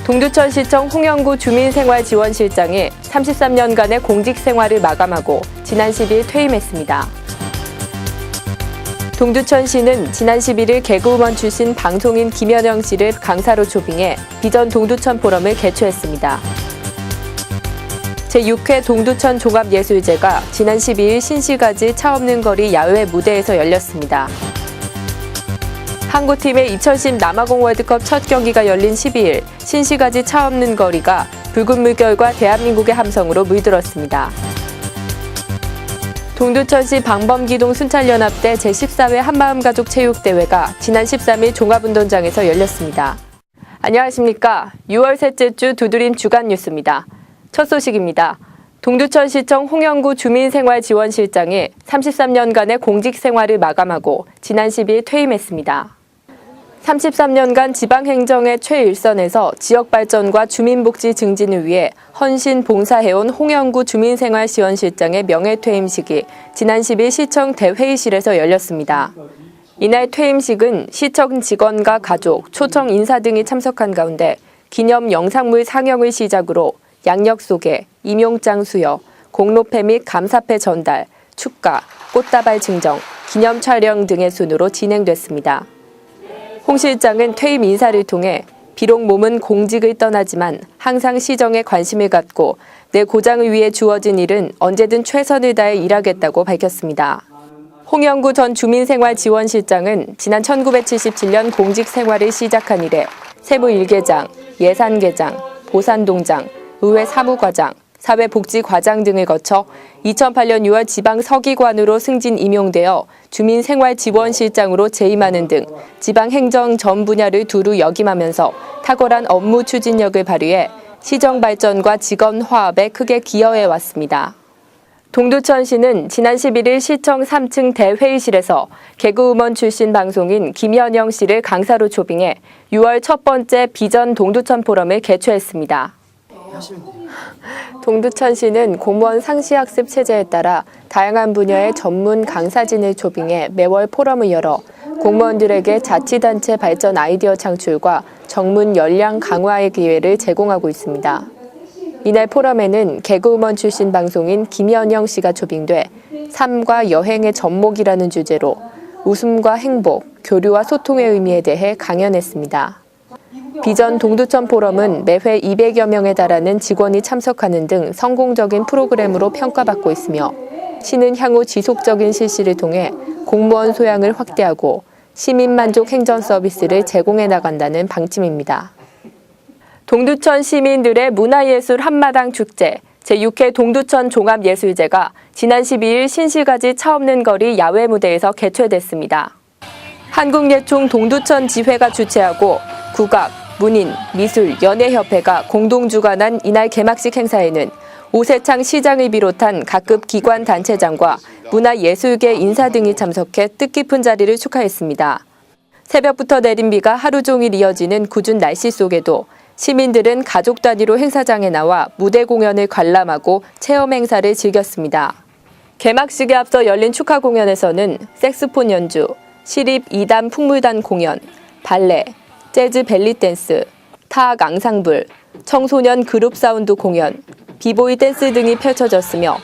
동두천시청 홍영구 주민생활지원실장이 33년간의 공직생활을 마감하고 지난 10일 퇴임했습니다. 동두천시는 지난 11일 개그우먼 출신 방송인 김현영 씨를 강사로 초빙해 비전 동두천 포럼을 개최했습니다. 제6회 동두천 종합예술제가 지난 12일 신시가지 차 없는 거리 야외 무대에서 열렸습니다. 항구팀의 2010 남아공 월드컵 첫 경기가 열린 12일 신시가지 차 없는 거리가 붉은 물결과 대한민국의 함성으로 물들었습니다. 동두천시 방범기동 순찰연합대 제14회 한마음가족 체육대회가 지난 13일 종합운동장에서 열렸습니다. 안녕하십니까. 6월 셋째 주 두드림 주간 뉴스입니다. 첫 소식입니다. 동두천시청 홍영구 주민생활지원실장이 33년간의 공직생활을 마감하고 지난 10일 퇴임했습니다. 33년간 지방행정의 최일선에서 지역발전과 주민복지 증진을 위해 헌신 봉사해온 홍영구 주민생활지원실장의 명예퇴임식이 지난 10일 시청 대회의실에서 열렸습니다. 이날 퇴임식은 시청 직원과 가족, 초청 인사 등이 참석한 가운데 기념 영상물 상영을 시작으로 양력 소개, 임용장 수여, 공로패 및 감사패 전달, 축가, 꽃다발 증정, 기념 촬영 등의 순으로 진행됐습니다. 홍 실장은 퇴임 인사를 통해 비록 몸은 공직을 떠나지만 항상 시정에 관심을 갖고 내 고장을 위해 주어진 일은 언제든 최선을 다해 일하겠다고 밝혔습니다. 홍영구 전 주민생활지원실장은 지난 1977년 공직생활을 시작한 이래 세무1계장, 예산계장, 보산동장, 의회 사무과장, 사회복지과장 등을 거쳐 2008년 6월 지방서기관으로 승진 임용되어 주민생활지원실장으로 재임하는 등 지방행정 전 분야를 두루 역임하면서 탁월한 업무 추진력을 발휘해 시정 발전과 직원 화합에 크게 기여해 왔습니다. 동두천시는 지난 11일 시청 3층 대회의실에서 개그우먼 출신 방송인 김현영 씨를 강사로 초빙해 6월 첫 번째 비전 동두천 포럼을 개최했습니다. 동두천시는 공무원 상시학습 체제에 따라 다양한 분야의 전문 강사진을 초빙해 매월 포럼을 열어 공무원들에게 자치단체 발전 아이디어 창출과 정문 역량 강화의 기회를 제공하고 있습니다. 이날 포럼에는 개그우먼 출신 방송인 김현영 씨가 초빙돼 삶과 여행의 접목이라는 주제로 웃음과 행복, 교류와 소통의 의미에 대해 강연했습니다. 비전 동두천 포럼은 매회 200여 명에 달하는 직원이 참석하는 등 성공적인 프로그램으로 평가받고 있으며 시는 향후 지속적인 실시를 통해 공무원 소양을 확대하고 시민 만족 행정 서비스를 제공해 나간다는 방침입니다. 동두천 시민들의 문화예술 한마당 축제 제6회 동두천 종합예술제가 지난 12일 신시가지 차 없는 거리 야외 무대에서 개최됐습니다. 한국예총 동두천 지회가 주최하고 국악, 문인, 미술, 연예협회가 공동 주관한 이날 개막식 행사에는 오세창 시장을 비롯한 각급 기관 단체장과 문화예술계 인사 등이 참석해 뜻깊은 자리를 축하했습니다. 새벽부터 내린 비가 하루 종일 이어지는 궂은 날씨 속에도 시민들은 가족 단위로 행사장에 나와 무대 공연을 관람하고 체험 행사를 즐겼습니다. 개막식에 앞서 열린 축하 공연에서는 색스폰 연주, 시립 2단 풍물단 공연, 발레, 재즈 벨리 댄스, 타악 앙상블, 청소년 그룹 사운드 공연, 비보이 댄스 등이 펼쳐졌으며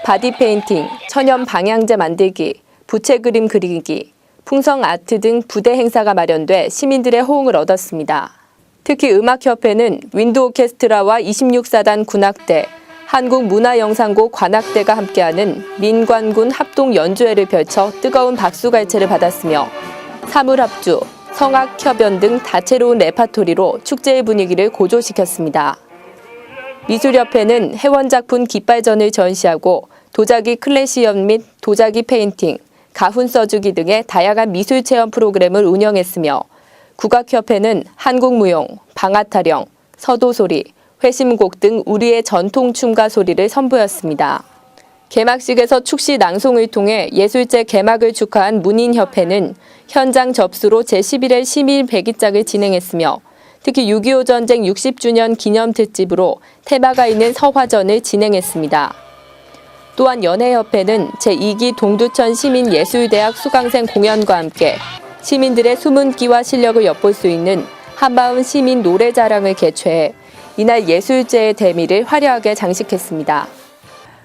바디 페인팅, 천연 방향제 만들기, 부채 그림 그리기, 풍성 아트 등 부대 행사가 마련돼 시민들의 호응을 얻었습니다. 특히 음악협회는 윈드 오케스트라와 26사단 군악대, 한국문화영상고 관악대가 함께하는 민관군 합동 연주회를 펼쳐 뜨거운 박수갈채를 받았으며 사물합주, 성악협연 등 다채로운 레파토리로 축제의 분위기를 고조시켰습니다. 미술협회는 해원작품 깃발전을 전시하고 도자기 클래시연 및 도자기 페인팅, 가훈 써주기 등의 다양한 미술체험 프로그램을 운영했으며 국악협회는 한국무용, 방아타령, 서도소리, 회심곡 등 우리의 전통춤과 소리를 선보였습니다. 개막식에서 축시 낭송을 통해 예술제 개막을 축하한 문인협회는 현장 접수로 제11회 시민 백이짝을 진행했으며 특히 6.25 전쟁 60주년 기념 특집으로 테마가 있는 서화전을 진행했습니다. 또한 연예협회는 제2기 동두천 시민예술대학 수강생 공연과 함께 시민들의 숨은 끼와 실력을 엿볼 수 있는 한마음 시민 노래자랑을 개최해 이날 예술제의 대미를 화려하게 장식했습니다.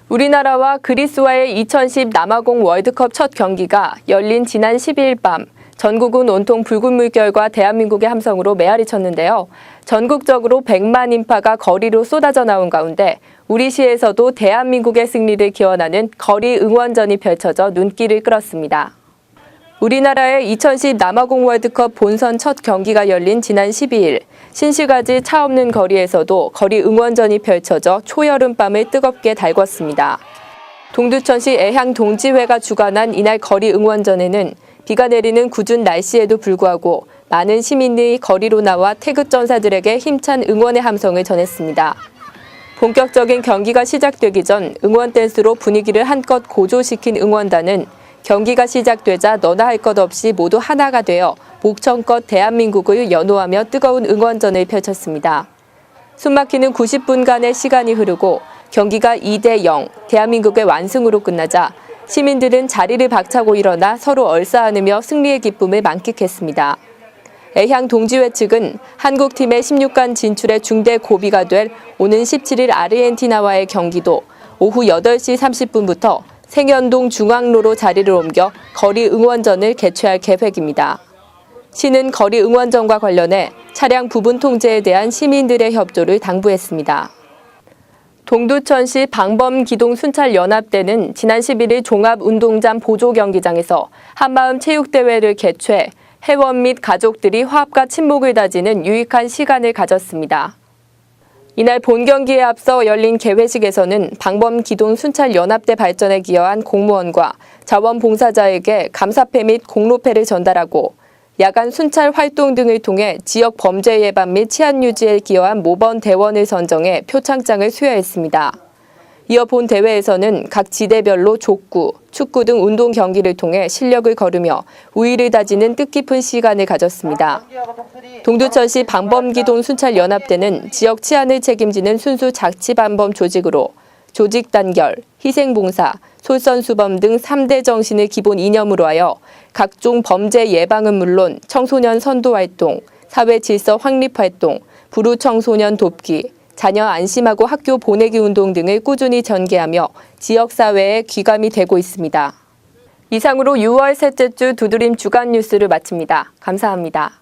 우리나라와 그리스와의 2010 남아공 월드컵 첫 경기가 열린 지난 12일 밤 전국은 온통 붉은 물결과 대한민국의 함성으로 메아리 쳤는데요. 전국적으로 100만 인파가 거리로 쏟아져 나온 가운데 우리 시에서도 대한민국의 승리를 기원하는 거리 응원전이 펼쳐져 눈길을 끌었습니다. 우리나라의 2010 남아공 월드컵 본선 첫 경기가 열린 지난 12일 신시가지 차 없는 거리에서도 거리 응원전이 펼쳐져 초여름밤을 뜨겁게 달궜습니다. 동두천시 애향동지회가 주관한 이날 거리 응원전에는 비가 내리는 궂은 날씨에도 불구하고 많은 시민들이 거리로 나와 태극전사들에게 힘찬 응원의 함성을 전했습니다. 본격적인 경기가 시작되기 전 응원 댄스로 분위기를 한껏 고조시킨 응원단은 경기가 시작되자 너나 할 것 없이 모두 하나가 되어 목청껏 대한민국을 연호하며 뜨거운 응원전을 펼쳤습니다. 숨막히는 90분간의 시간이 흐르고 경기가 2대0 대한민국의 완승으로 끝나자 시민들은 자리를 박차고 일어나 서로 얼싸안으며 승리의 기쁨을 만끽했습니다. 애향동지회 측은 한국팀의 16강 진출의 중대 고비가 될 오는 17일 아르헨티나와의 경기도 오후 8시 30분부터 생현동 중앙로로 자리를 옮겨 거리 응원전을 개최할 계획입니다. 시는 거리 응원전과 관련해 차량 부분 통제에 대한 시민들의 협조를 당부했습니다. 동두천시 방범기동순찰연합대는 지난 11일 종합운동장 보조경기장에서 한마음 체육대회를 개최해 회원 및 가족들이 화합과 친목을 다지는 유익한 시간을 가졌습니다. 이날 본 경기에 앞서 열린 개회식에서는 방범기동순찰연합대 발전에 기여한 공무원과 자원봉사자에게 감사패 및 공로패를 전달하고 야간 순찰 활동 등을 통해 지역 범죄 예방 및 치안 유지에 기여한 모범 대원을 선정해 표창장을 수여했습니다. 이어 본 대회에서는 각 지대별로 족구, 축구 등 운동 경기를 통해 실력을 거르며 우위를 다지는 뜻깊은 시간을 가졌습니다. 동두천시 방범기동순찰연합대는 지역 치안을 책임지는 순수 자치반범 조직으로 조직 단결, 희생봉사, 솔선수범 등 3대 정신을 기본 이념으로 하여 각종 범죄 예방은 물론 청소년 선도 활동, 사회 질서 확립 활동, 불우 청소년 돕기, 자녀 안심하고 학교 보내기 운동 등을 꾸준히 전개하며 지역사회에 귀감이 되고 있습니다. 이상으로 6월 셋째 주 두드림 주간 뉴스를 마칩니다. 감사합니다.